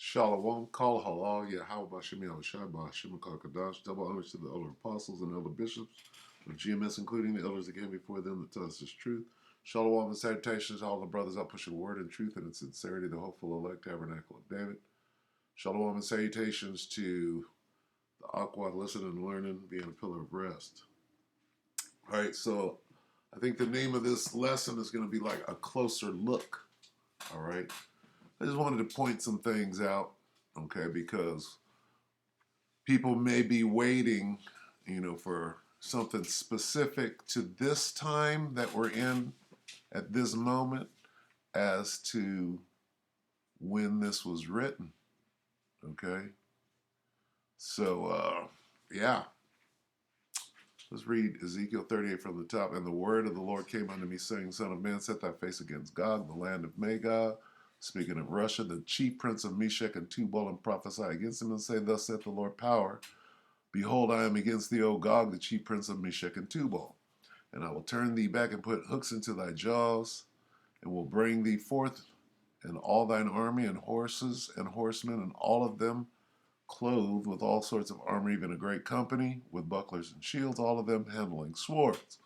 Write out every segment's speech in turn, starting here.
Shalom, Kal Halal, Yahweh Bashem Yahushua, Bashem Kadash, double honors to the elder apostles and elder bishops of GMS, including the elders that came before them that tell us this truth. Shalom and salutations to all the brothers out pushing word and truth and in sincerity, the hopeful elect tabernacle of David. Shalom and salutations to the Aqua, listening and learning, being a pillar of rest. All right, so I think the name of this lesson is going to be like a closer look. All right. I just wanted to point some things out, okay, because people may be waiting, for something specific to this time that we're in at this moment as to when this was written, okay? So, yeah, let's read Ezekiel 38 from the top. And the word of the Lord came unto me, saying, Son of man, set thy face against Gog, the land of Magog. Speaking of Russia, the chief prince of Meshech and Tubal, and prophesy against him, and say, Thus saith the Lord power, Behold, I am against thee, O Gog, the chief prince of Meshech and Tubal. And I will turn thee back and put hooks into thy jaws, and will bring thee forth, and all thine army, and horses, and horsemen, and all of them clothed with all sorts of armor, even a great company, with bucklers and shields, all of them handling swords.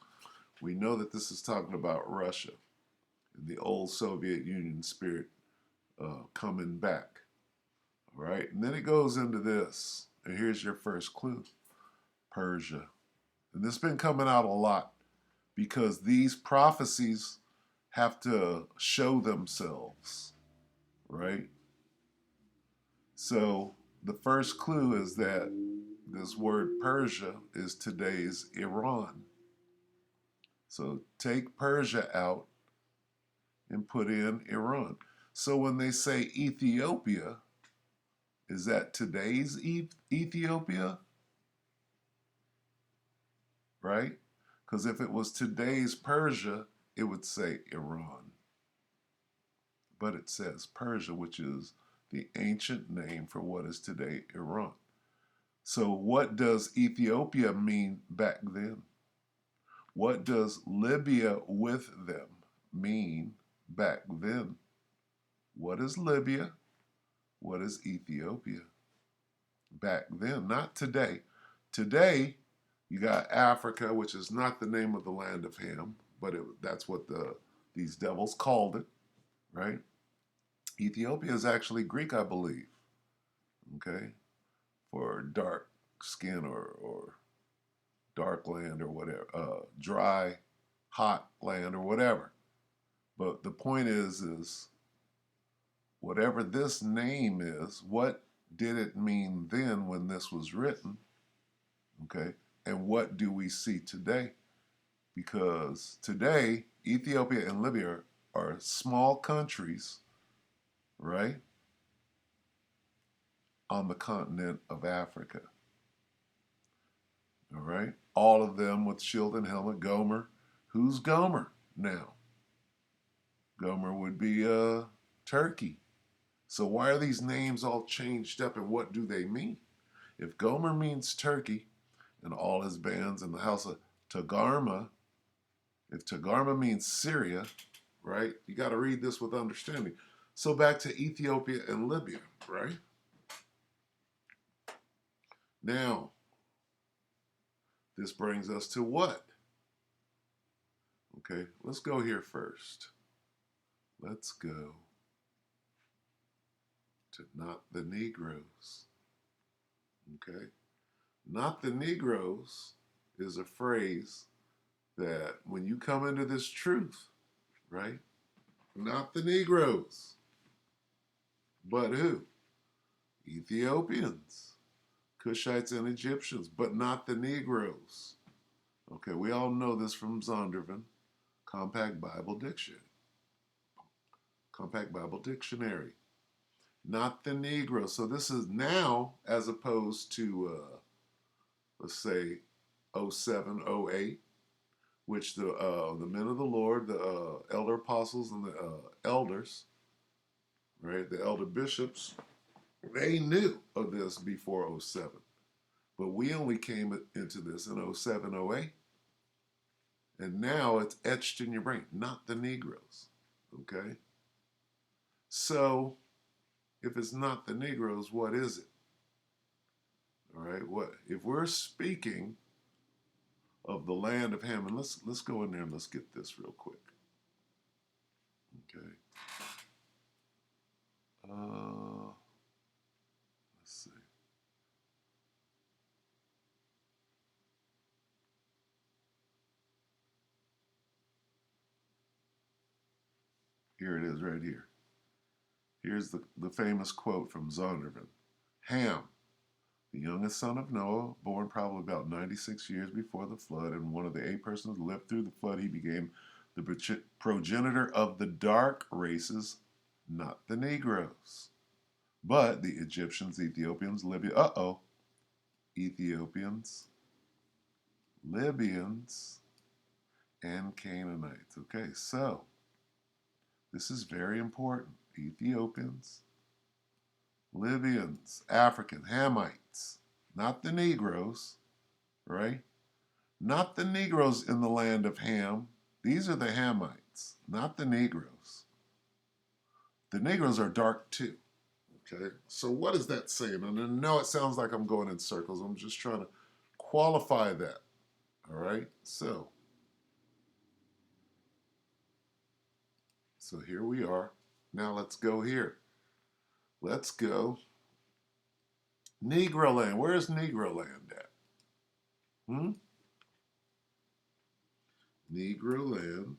We know that this is talking about Russia and the old Soviet Union spirit coming back. All right, and then it goes into this, and here's your first clue: Persia. And this has been coming out a lot because these prophecies have to show themselves, right? So the first clue is that this word Persia is today's Iran. So take Persia out and put in Iran. So when they say Ethiopia, is that today's Ethiopia? Right? Because if it was today's Persia, it would say Iran. But it says Persia, which is the ancient name for what is today Iran. So what does Ethiopia mean back then? What does Libya with them mean back then? What is Libya? What is Ethiopia? Back then, not today. Today, you got Africa, which is not the name of the land of Ham, but that's what these devils called it, right? Ethiopia is actually Greek, I believe, okay, for dark skin or dark land or whatever, dry, hot land or whatever. But the point is whatever this name is, what did it mean then when this was written, okay? And what do we see today? Because today, Ethiopia and Libya are small countries, right, on the continent of Africa. All right? All of them with shield and helmet. Gomer. Who's Gomer now? Gomer would be Turkey. So why are these names all changed up and what do they mean? If Gomer means Turkey and all his bands in the house of Tagarma, if Tagarma means Syria, right? You got to read this with understanding. So back to Ethiopia and Libya, right? Now, this brings us to what? Okay, let's go here first. Let's go to not the Negroes. Okay? Not the Negroes is a phrase that when you come into this truth, right? Not the Negroes. But who? Ethiopians, Cushites, and Egyptians, but not the Negroes. Okay, we all know this from Zondervan, Compact Bible Dictionary. Compact Bible Dictionary. Not the Negroes. So this is now as opposed to, let's say, 07, 08, which the men of the Lord, the elder apostles and the elders, right, the elder bishops, they knew of this before 07. But we only came into this in 07, 08. And now it's etched in your brain, not the Negroes. Okay? So If it's not the Negroes, what is it? All right, what if we're speaking of the land of Ham? And let's go in there and let's get this real quick. Okay. Let's see. Here it is right here. Here's the famous quote from Zondervan. Ham, the youngest son of Noah, born probably about 96 years before the flood, and one of the 8 persons who lived through the flood, he became the progenitor of the dark races, not the Negroes, but the Egyptians, Ethiopians, Ethiopians, Libyans, and Canaanites. Okay, so this is very important. Ethiopians, Libyans, African, Hamites, not the Negroes, right? Not the Negroes in the land of Ham. These are the Hamites, not the Negroes. The Negroes are dark too. Okay, so what is that saying? And I know it sounds like I'm going in circles. I'm just trying to qualify that. All right, so here we are. Now let's go here. Let's go Negroland. Where's Negroland at? Negroland,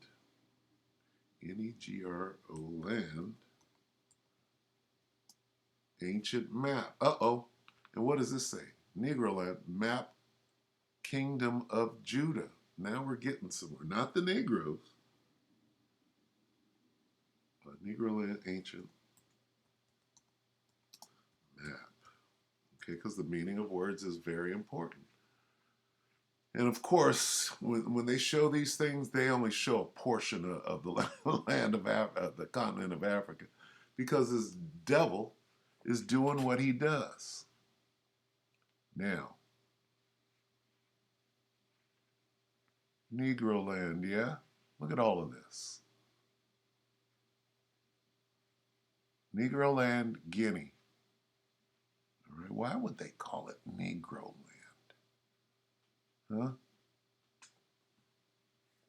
Negro land, ancient map. Uh-oh. And what does this say? Negroland, map, kingdom of Judah. Now we're getting somewhere. Not the Negroes, but Negroland, ancient map. Okay, because the meaning of words is very important. And of course, when they show these things, they only show a portion of the land of the continent of Africa, because this devil is doing what he does. Now, Negroland, yeah? Look at all of this. Negroland, Guinea. All right, why would they call it Negroland? Huh?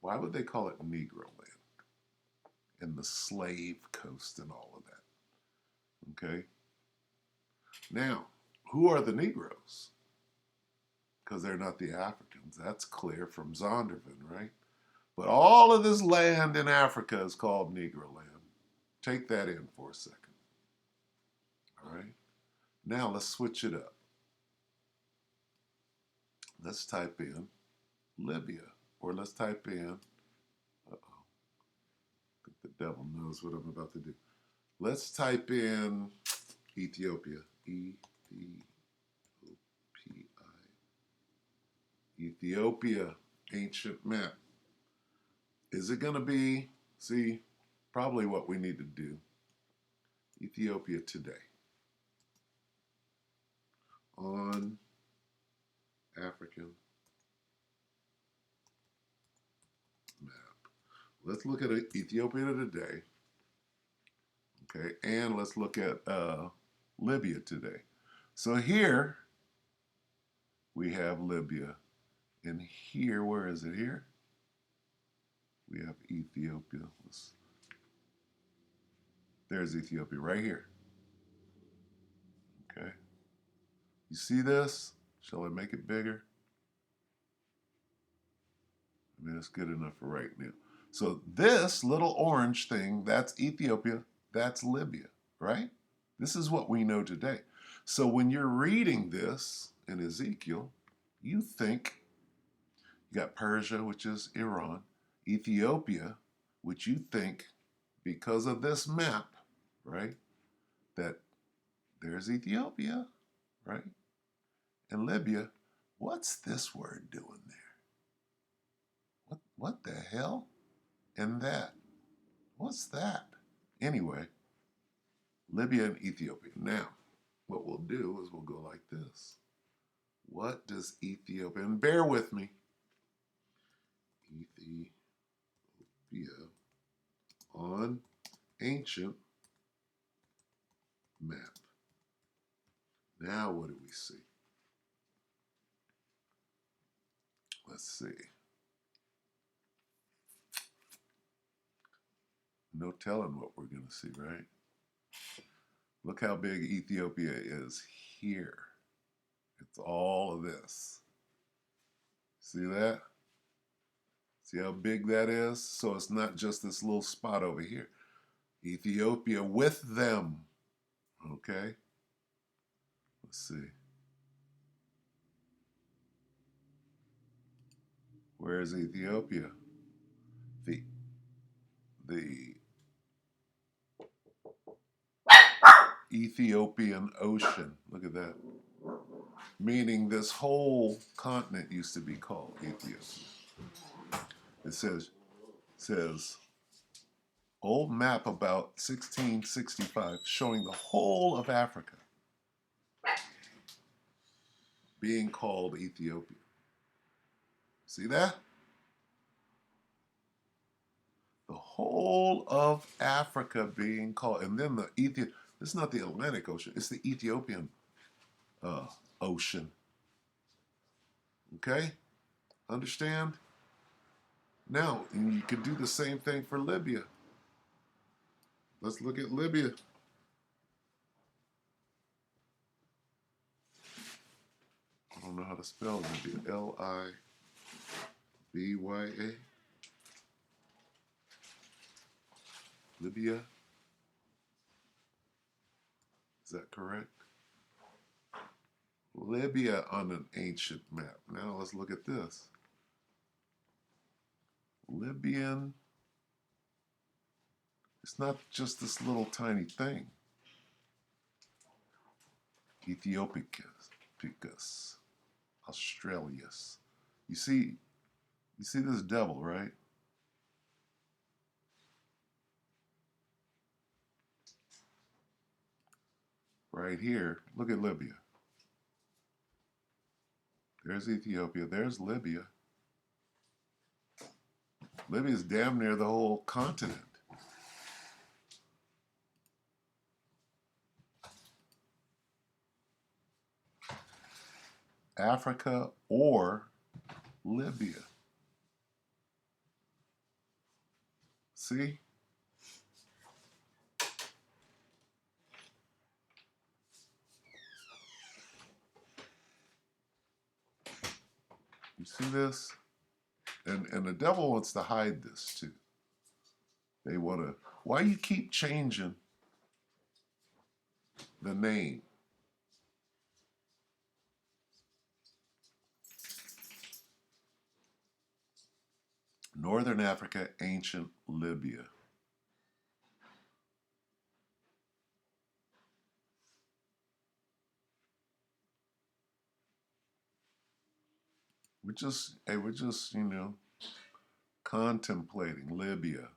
Why would they call it Negroland? And the slave coast and all of that. Okay? Now, who are the Negroes? Because they're not the Africans. That's clear from Zondervan, right? But all of this land in Africa is called Negroland. Take that in for a second. All right? Now let's switch it up. Let's type in Libya, or let's type in, I think the devil knows what I'm about to do. Let's type in Ethiopia, Ethiopia, ancient map. Is it going to be, see, probably what we need to do, Ethiopia today, on African map. Let's look at Ethiopia today, okay, and let's look at Libya today. So here we have Libya, and here, where is it here? We have Ethiopia. There's Ethiopia right here. Okay. You see this? Shall I make it bigger? I mean, it's good enough for right now. So this little orange thing, that's Ethiopia, that's Libya, right? This is what we know today. So when you're reading this in Ezekiel, you think you got Persia, which is Iran, Ethiopia, which you think, because of this map, right, that there's Ethiopia, right? And Libya, what's this word doing there? What the hell? And that, what's that? Anyway, Libya and Ethiopia. Now, what we'll do is we'll go like this. What does Ethiopia, and bear with me, Ethiopia on ancient map. Now what do we see? Let's see. No telling what we're going to see, right? Look how big Ethiopia is here. It's all of this. See that? See how big that is? So it's not just this little spot over here. Ethiopia with them. Okay? Let's see. Where is Ethiopia? The Ethiopian Ocean. Look at that. Meaning this whole continent used to be called Ethiopia. It says old map about 1665 showing the whole of Africa being called Ethiopia. See that? The whole of Africa being called, and then the Ethiopia. It's not the Atlantic Ocean; it's the Ethiopian Ocean. Okay, understand? Now you could do the same thing for Libya. Let's look at Libya. I don't know how to spell Libya. Libya. Libya. Is that correct? Libya on an ancient map. Now let's look at this. Libyan. It's not just this little tiny thing. Ethiopicus, Australius. You see this devil, right? Right here. Look at Libya. There's Ethiopia. There's Libya. Libya is damn near the whole continent. Africa or Libya. See? You see this? And the devil wants to hide this too. They want to, why you keep changing the name? Northern Africa, ancient Libya. We're just, contemplating Libya.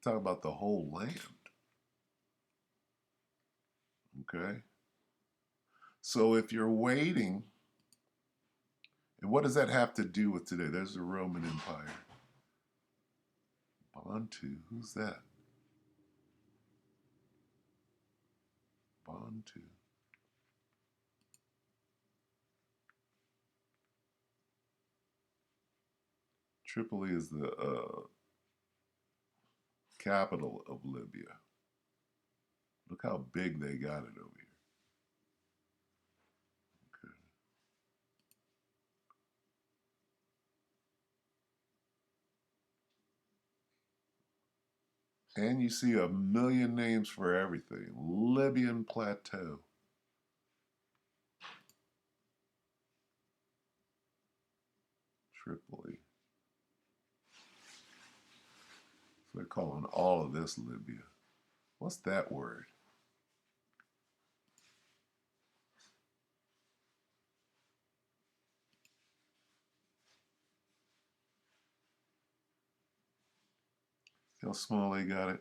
Talk about the whole land. Okay? So if you're waiting, and what does that have to do with today? There's the Roman Empire. Bantu, who's that? Bantu. Tripoli is the capital of Libya. Look how big they got it over here. Okay. And you see a million names for everything. Libyan Plateau. Tripoli. So they're calling all of this Libya. What's that word? See how small they got it?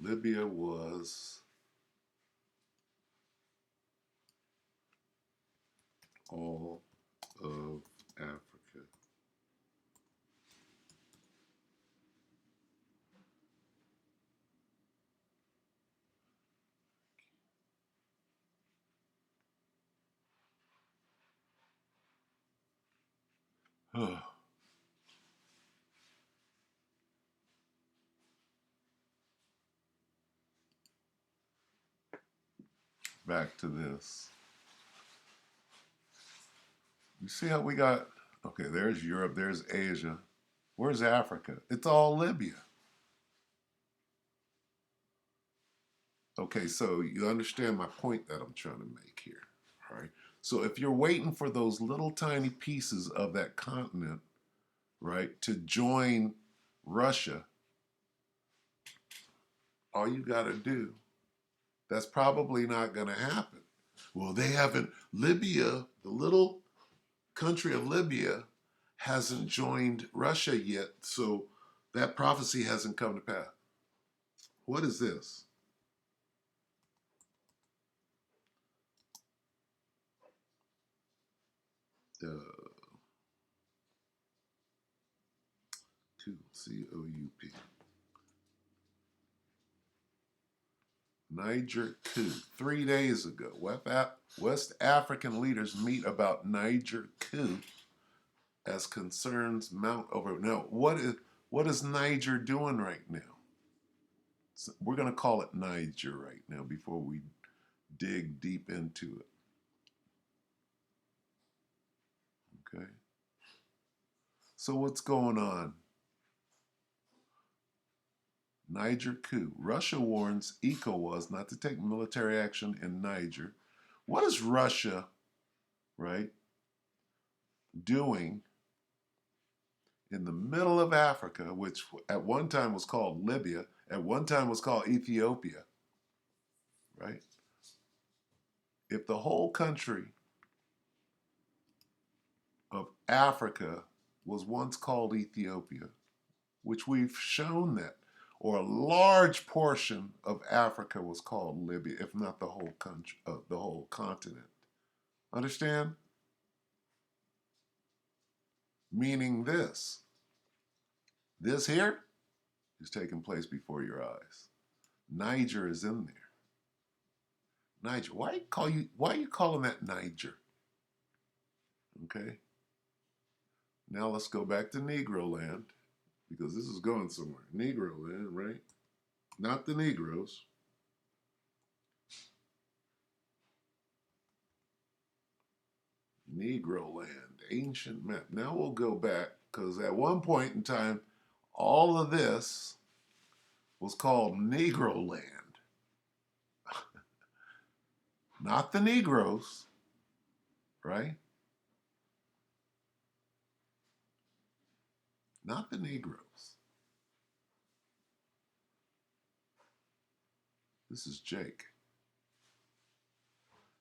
Libya was all of Africa. Back to this. You see how we got, okay, there's Europe, there's Asia. Where's Africa? It's all Libya. Okay, so you understand my point that I'm trying to make here, all right? So if you're waiting for those little tiny pieces of that continent, right, to join Russia, all you got to do, that's probably not going to happen. Well, they haven't, Libya, the little country of Libya, hasn't joined Russia yet, so that prophecy hasn't come to pass. What is this? COUP. Niger coup. 3 days ago, West African leaders meet about Niger coup as concerns mount over. Now, what is Niger doing right now? So we're going to call it Niger right now before we dig deep into it. Okay. So what's going on? Niger coup. Russia warns ECOWAS not to take military action in Niger. What is Russia, right, doing in the middle of Africa, which at one time was called Libya, at one time was called Ethiopia, right? If the whole country of Africa was once called Ethiopia, which we've shown that, or a large portion of Africa was called Libya, if not the whole country, the whole continent. Understand? Meaning this here is taking place before your eyes. Niger is in there. Niger. Why are you calling that Niger? Okay. Now let's go back to Negro land, because this is going somewhere. Negro land, right? Not the Negroes. Negro land, ancient map. Now we'll go back, because at one point in time, all of this was called Negro land. Not the Negroes, right? Not the Negroes. This is Jake.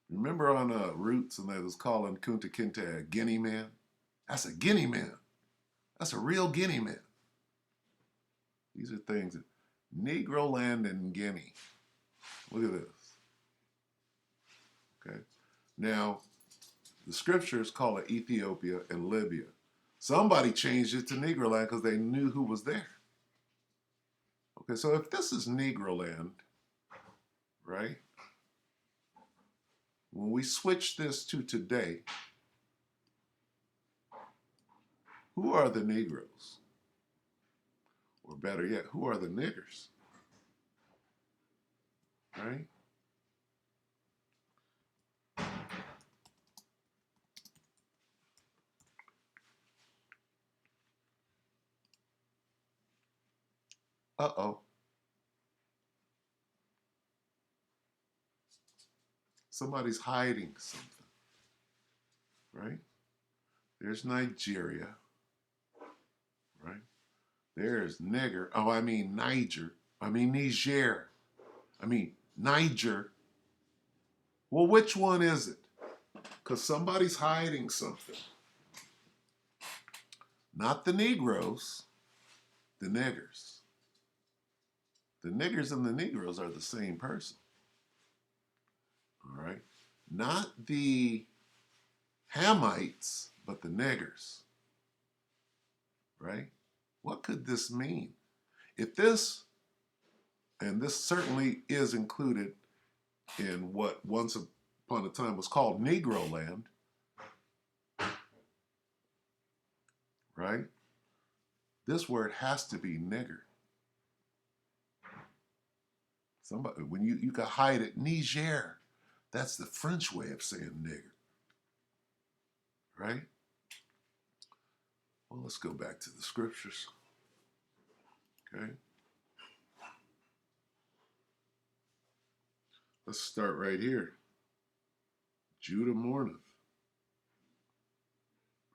Remember on Roots, and they was calling Kunta Kinte a Guinea man? That's a Guinea man. That's a real Guinea man. These are things that Negro land and Guinea. Look at this. Okay. Now, the scriptures call it Ethiopia and Libya. Somebody changed it to Negro land because they knew who was there. Okay, so if this is Negro land, right? When we switch this to today, who are the Negroes? Or better yet, who are the niggers? Right? Uh-oh. Somebody's hiding something. Right? There's Nigeria. Right? There's nigger. Oh, I mean Niger. I mean Niger. I mean Niger. Well, which one is it? Because somebody's hiding something. Not the Negroes, the niggers. The niggers and the Negroes are the same person. All right? Not the Hamites, but the niggers. Right? What could this mean? If this, and this certainly is included in what once upon a time was called Negro land, right? This word has to be nigger. Somebody, when you can hide it, Niger. That's the French way of saying nigger, right? Well, let's go back to the scriptures, okay? Let's start right here. Judah mourneth,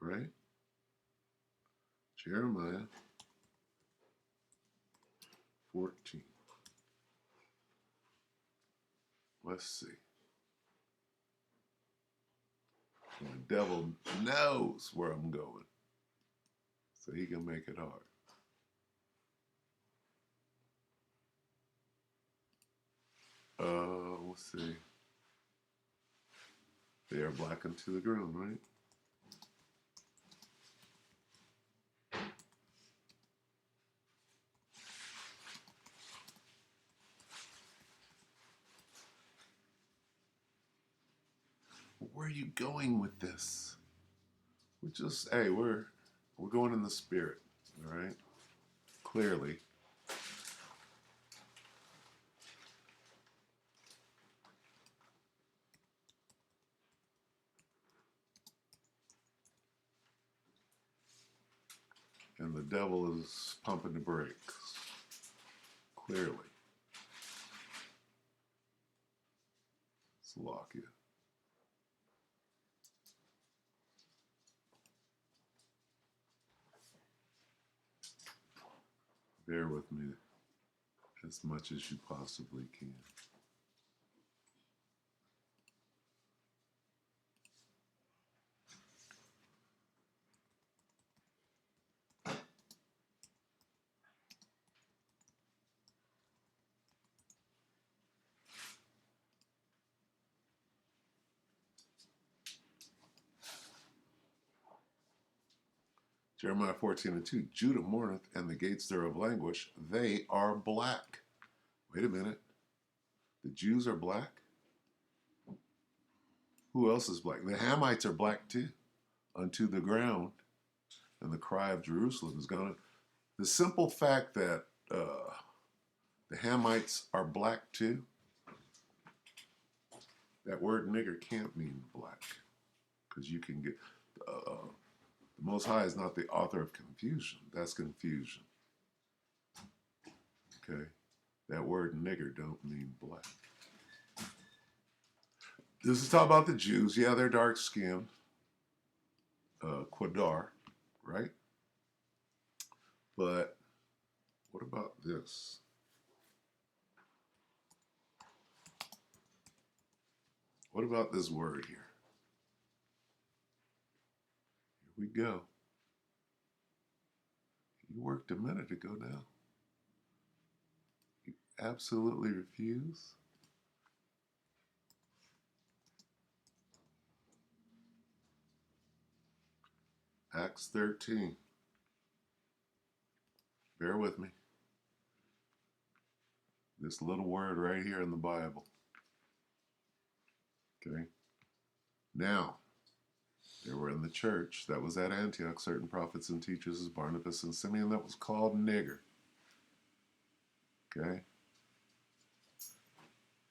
right? Jeremiah 14. Let's see. The devil knows where I'm going, so he can make it hard. Let's see. They are blackened to the ground, right? Where are you going with this? We're going in the spirit, all right? Clearly. And the devil is pumping the brakes. Clearly. Slovakia. Bear with me as much as you possibly can. Jeremiah 14:2. Judah mourneth, and the gates thereof languish. They are black. Wait a minute. The Jews are black? Who else is black? The Hamites are black too. Unto the ground. And the cry of Jerusalem is gone. The simple fact that the Hamites are black too, that word nigger can't mean black. Because you can get... the Most High is not the author of confusion. That's confusion. Okay? That word nigger don't mean black. This is talking about the Jews. Yeah, they're dark skinned. Quadar, right? But what about this? What about this word here? Here we go. You worked a minute ago now. You absolutely refuse? Acts 13. Bear with me. This little word right here in the Bible. Okay? Now, there were in the church that was at Antioch certain prophets and teachers as Barnabas and Simeon that was called nigger. Okay?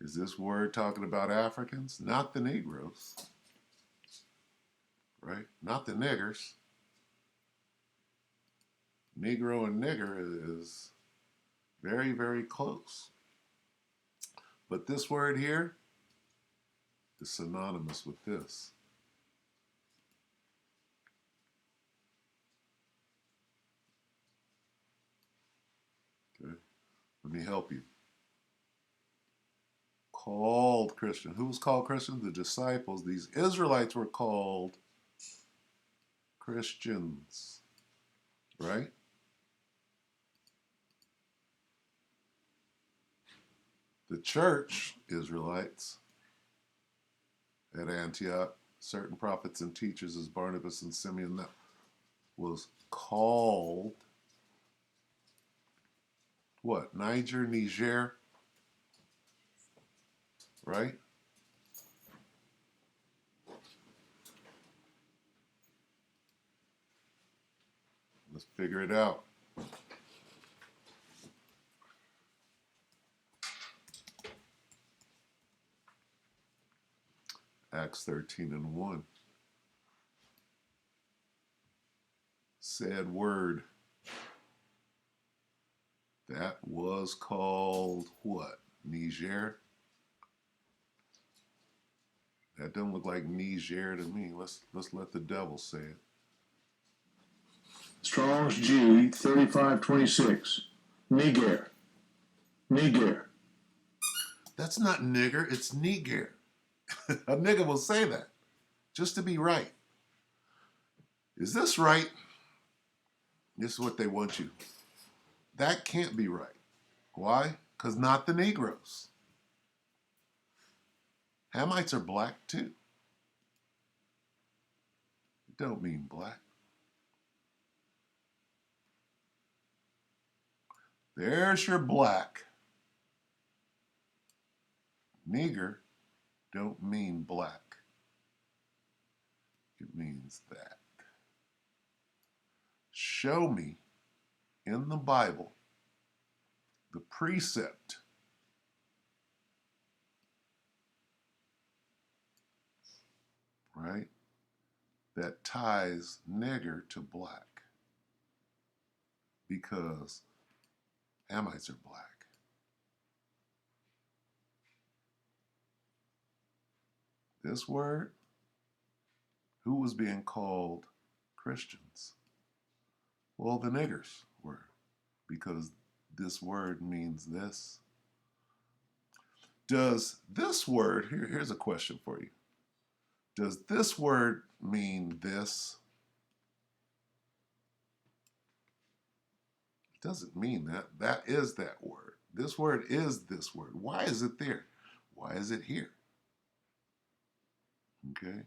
Is this word talking about Africans? Not the Negroes. Right? Not the niggers. Negro and nigger is very, very close. But this word here is synonymous with this. Okay? Let me help you. Called Christian. Who was called Christian? The disciples. These Israelites were called Christians. Right? The church, Israelites, at Antioch, certain prophets and teachers as Barnabas and Simeon, that was called what? Niger, right? Figure it out. Acts 13:1. Said word that was called what? Niger? That doesn't look like Niger to me. Let's let the devil say it. Strong's G 3526. Niger. Niger. That's not nigger, it's Niger. A nigger will say that just to be right. Is this right? This is what they want you. That can't be right. Why? Because not the Negroes. Hamites are black too. It don't mean black. There's your black. Nigger don't mean black. It means that. Show me in the Bible the precept right, that ties nigger to black, because Hamites are black. This word, who was being called Christians? Well, the niggers were, because this word means this. Does this word, here's a question for you. Does this word mean this? It doesn't mean that. That is that word. This word is this word. Why is it there? Why is it here? Okay?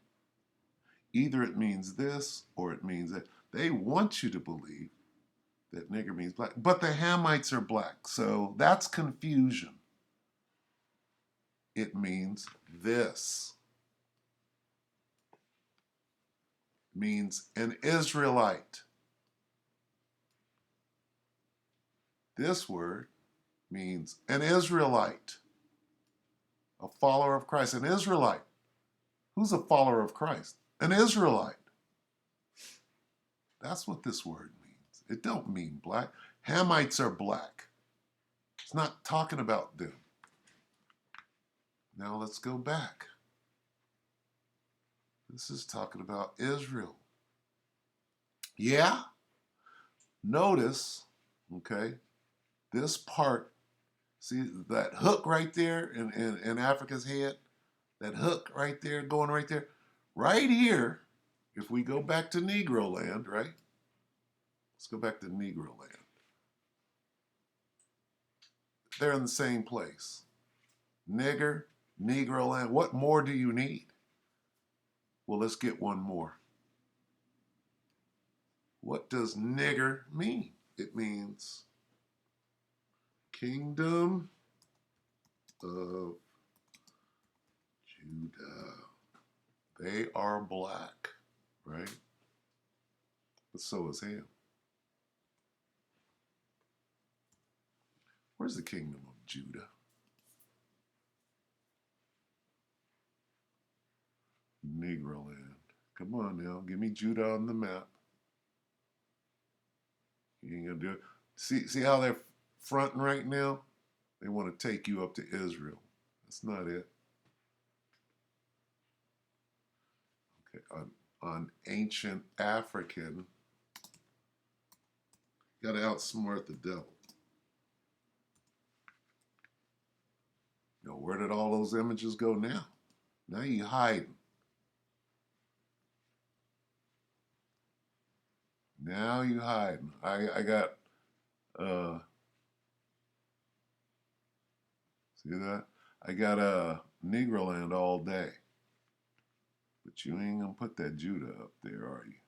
Either it means this or it means that. They want you to believe that nigger means black, but the Hamites are black, so that's confusion. It means this. It means an Israelite. This word means an Israelite, a follower of Christ. An Israelite. Who's a follower of Christ? An Israelite. That's what this word means. It don't mean black. Hamites are black. It's not talking about them. Now let's go back. This is talking about Israel. Yeah? Notice, okay, this part, see that hook right there in Africa's head? That hook right there, going right there? Right here, if we go back to Negro land, right? Let's go back to Negro land. They're in the same place. Nigger, Negro land. What more do you need? Well, let's get one more. What does nigger mean? It means Kingdom of Judah. They are black, right? But so is Ham. Where's the Kingdom of Judah? Negro land. Come on now, give me Judah on the map. You ain't gonna do it. See how they're fronting right now? They want to take you up to Israel. That's not it. Okay, on ancient African, you gotta outsmart the devil. You know, where did all those images go now? Now you hiding. Now you hiding. I got see that? I got Negro land all day. But you ain't gonna put that Judah up there, are you?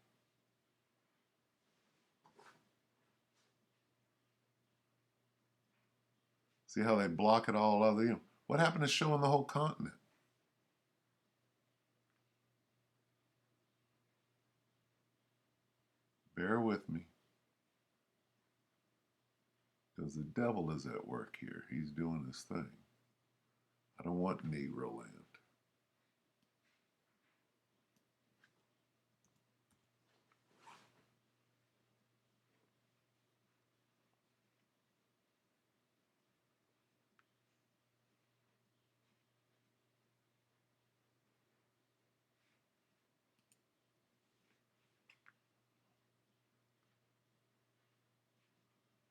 See how they block it all out of you? What happened to showing the whole continent? Bear with me. Because the devil is at work here. He's doing his thing. I don't want Negro land.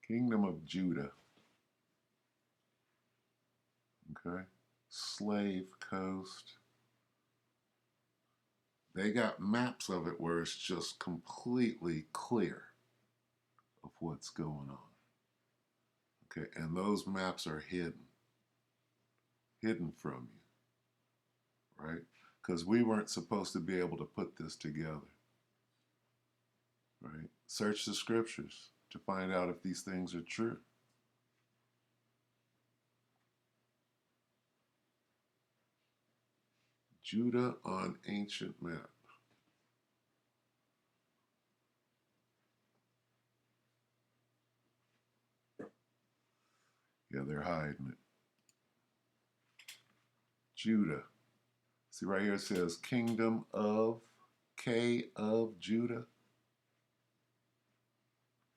Kingdom of Judah. Okay. Slave Coast. They got maps of it where it's just completely clear of what's going on. Okay, and those maps are hidden from you, right? Because we weren't supposed to be able to put this together, right? Search the scriptures to find out if these things are true. Judah on ancient map. Yeah, they're hiding it. Judah. See right here it says Kingdom of K of Judah.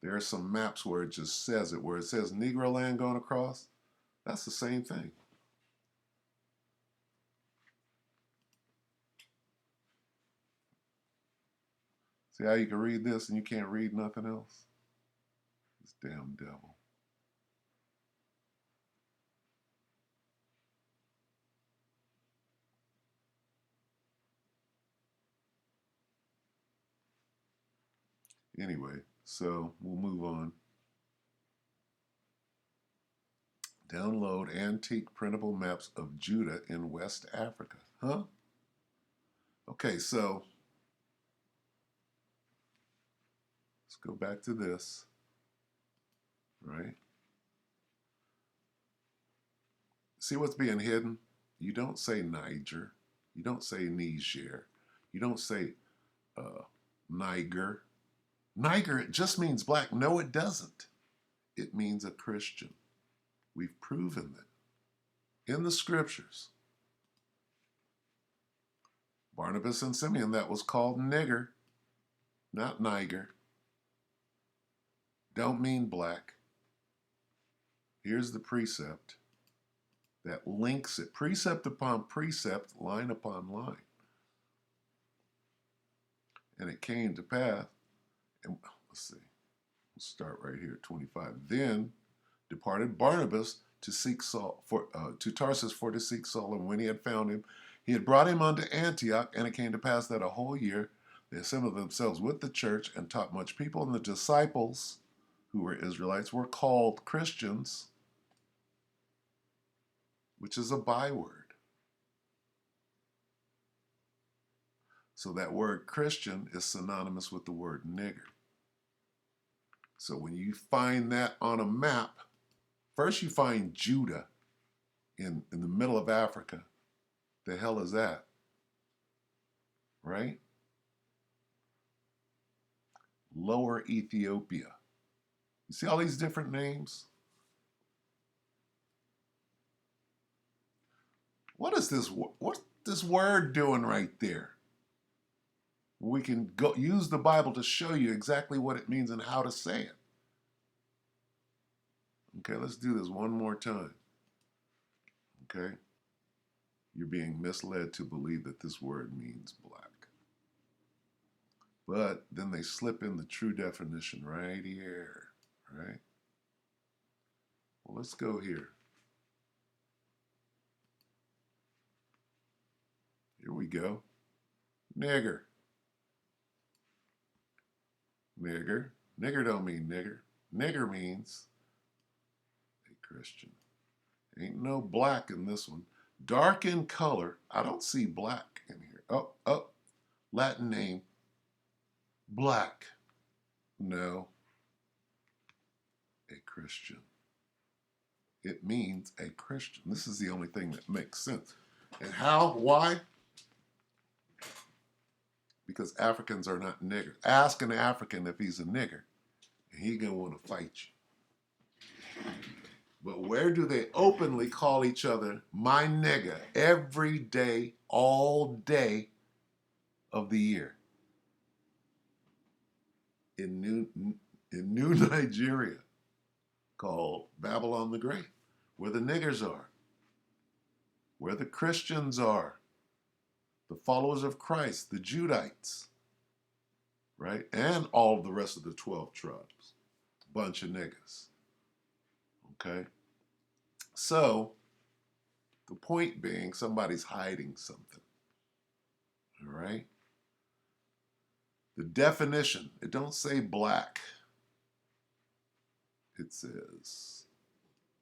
There are some maps where it just says it, where it says Negro land going across. That's the same thing. See how you can read this and you can't read nothing else? This damn devil. Anyway, so we'll move on. Download antique printable maps of Judah in West Africa. Huh? Okay, so let's go back to this, right? See what's being hidden? You don't say Niger. You don't say Niger. You don't say Niger. Niger, it just means black. No, it doesn't. It means a Christian. We've proven that in the scriptures. Barnabas and Simeon, that was called nigger, not Niger. Don't mean black. Here's the precept that links it, precept upon precept, line upon line. And it came to pass, and let's see, we'll start right here, 25. Then departed Barnabas to seek Saul to Tarsus for to seek Saul, and when he had found him, he had brought him unto Antioch. And it came to pass that a whole year they assembled themselves with the church and taught much people. And the disciples, who were Israelites, were called Christians, which is a byword. So that word Christian is synonymous with the word nigger. So when you find that on a map, first you find Judah in the middle of Africa. The hell is that? Right? Lower Ethiopia. You see all these different names? What's this word doing right there? We can go use the Bible to show you exactly what it means and how to say it. Okay, let's do this one more time. Okay? You're being misled to believe that this word means black. But then they slip in the true definition right here, right? Well, let's go here. Here we go. Nigger. Nigger. Nigger don't mean nigger. Nigger means a Christian. Ain't no black in this one. Dark in color. I don't see black in here. Oh, Latin name. Black. No. A Christian. It means a Christian. This is the only thing that makes sense. And how? Why? Because Africans are not niggers. Ask an African if he's a nigger, and he gonna want to fight you. But where do they openly call each other my nigga every day, all day of the year? In New Nigeria, called Babylon the Great, where the niggers are, where the Christians are, the followers of Christ, the Judites, right? And all of the rest of the 12 tribes. Bunch of niggas. Okay? So, the point being, somebody's hiding something. All right? The definition, it don't say black. It says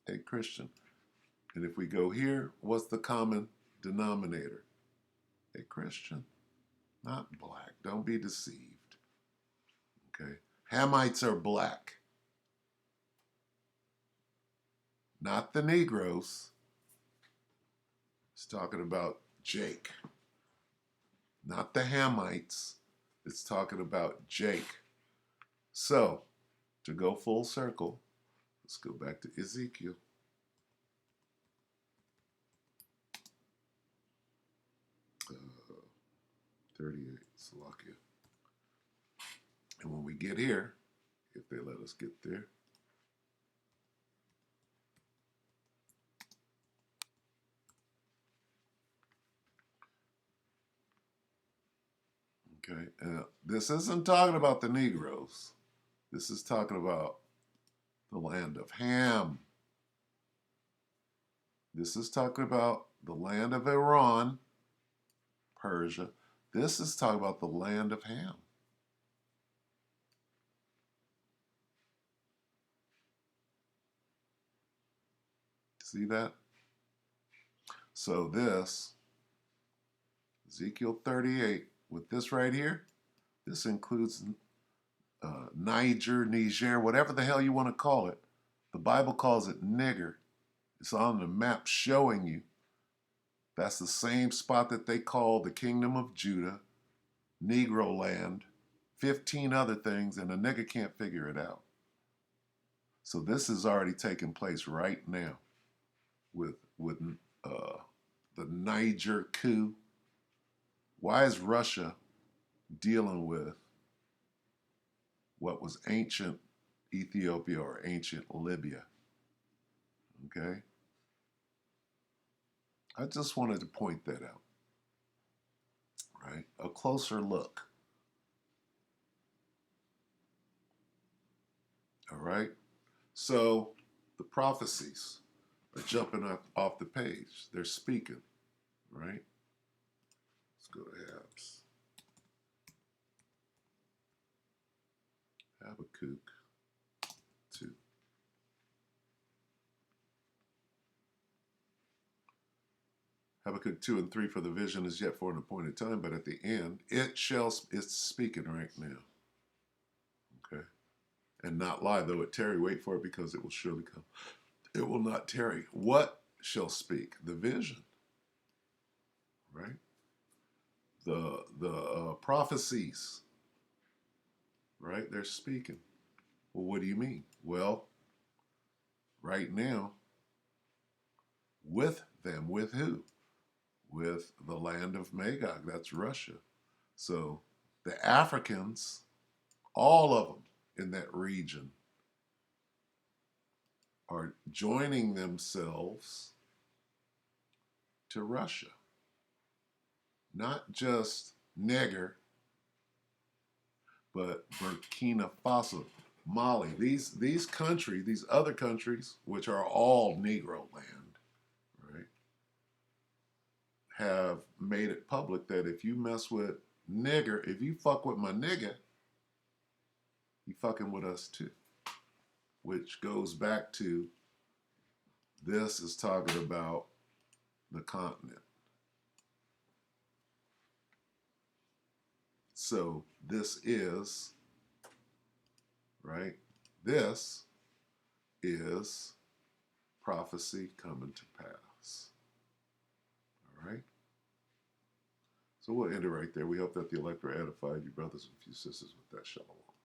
a Christian. And if we go here, what's the common denominator? A Christian, not black. Don't be deceived. Okay? Hamites are black. Not the Negroes. It's talking about Jake. Not the Hamites. It's talking about Jake. So, to go full circle, let's go back to Ezekiel. Uh, 38, Salakia. And when we get here, if they let us get there, okay, this isn't talking about the Negroes. This is talking about the land of Ham. This is talking about the land of Iran, Persia. This is talking about the land of Ham. See that? So this, Ezekiel 38, with this right here, this includes Niger, whatever the hell you want to call it. The Bible calls it nigger. It's on the map showing you that's the same spot that they call the Kingdom of Judah, Negro land, 15 other things, and a nigga can't figure it out. So this is already taking place right now with the Niger coup. Why is Russia dealing with what was ancient Ethiopia or ancient Libya? Okay? I just wanted to point that out. Right? A closer look. All right? So the prophecies are jumping off the page. They're speaking. Right? Let's go to Habs. Habakkuk 2. Habakkuk 2 and 3, for the vision is yet for an appointed time, but at the end, it's speaking right now. Okay? And not lie, though it tarry, wait for it, because it will surely come. It will not tarry. What shall speak? The vision. Right? The prophecies. Right? They're speaking. Well, what do you mean? Well, right now, with them, with who? With the land of Magog, that's Russia. So the Africans, all of them in that region, are joining themselves to Russia. Not just Niger, but Burkina Faso, Mali. These countries, these other countries, which are all Negro land, right, have made it public that if you mess with nigger, if you fuck with my nigga, you fucking with us too. Which goes back to, this is talking about the continent. So this is, right, this is prophecy coming to pass. All right? So we'll end it right there. We hope that the elect are edified, you brothers and few sisters, with that. Shalom.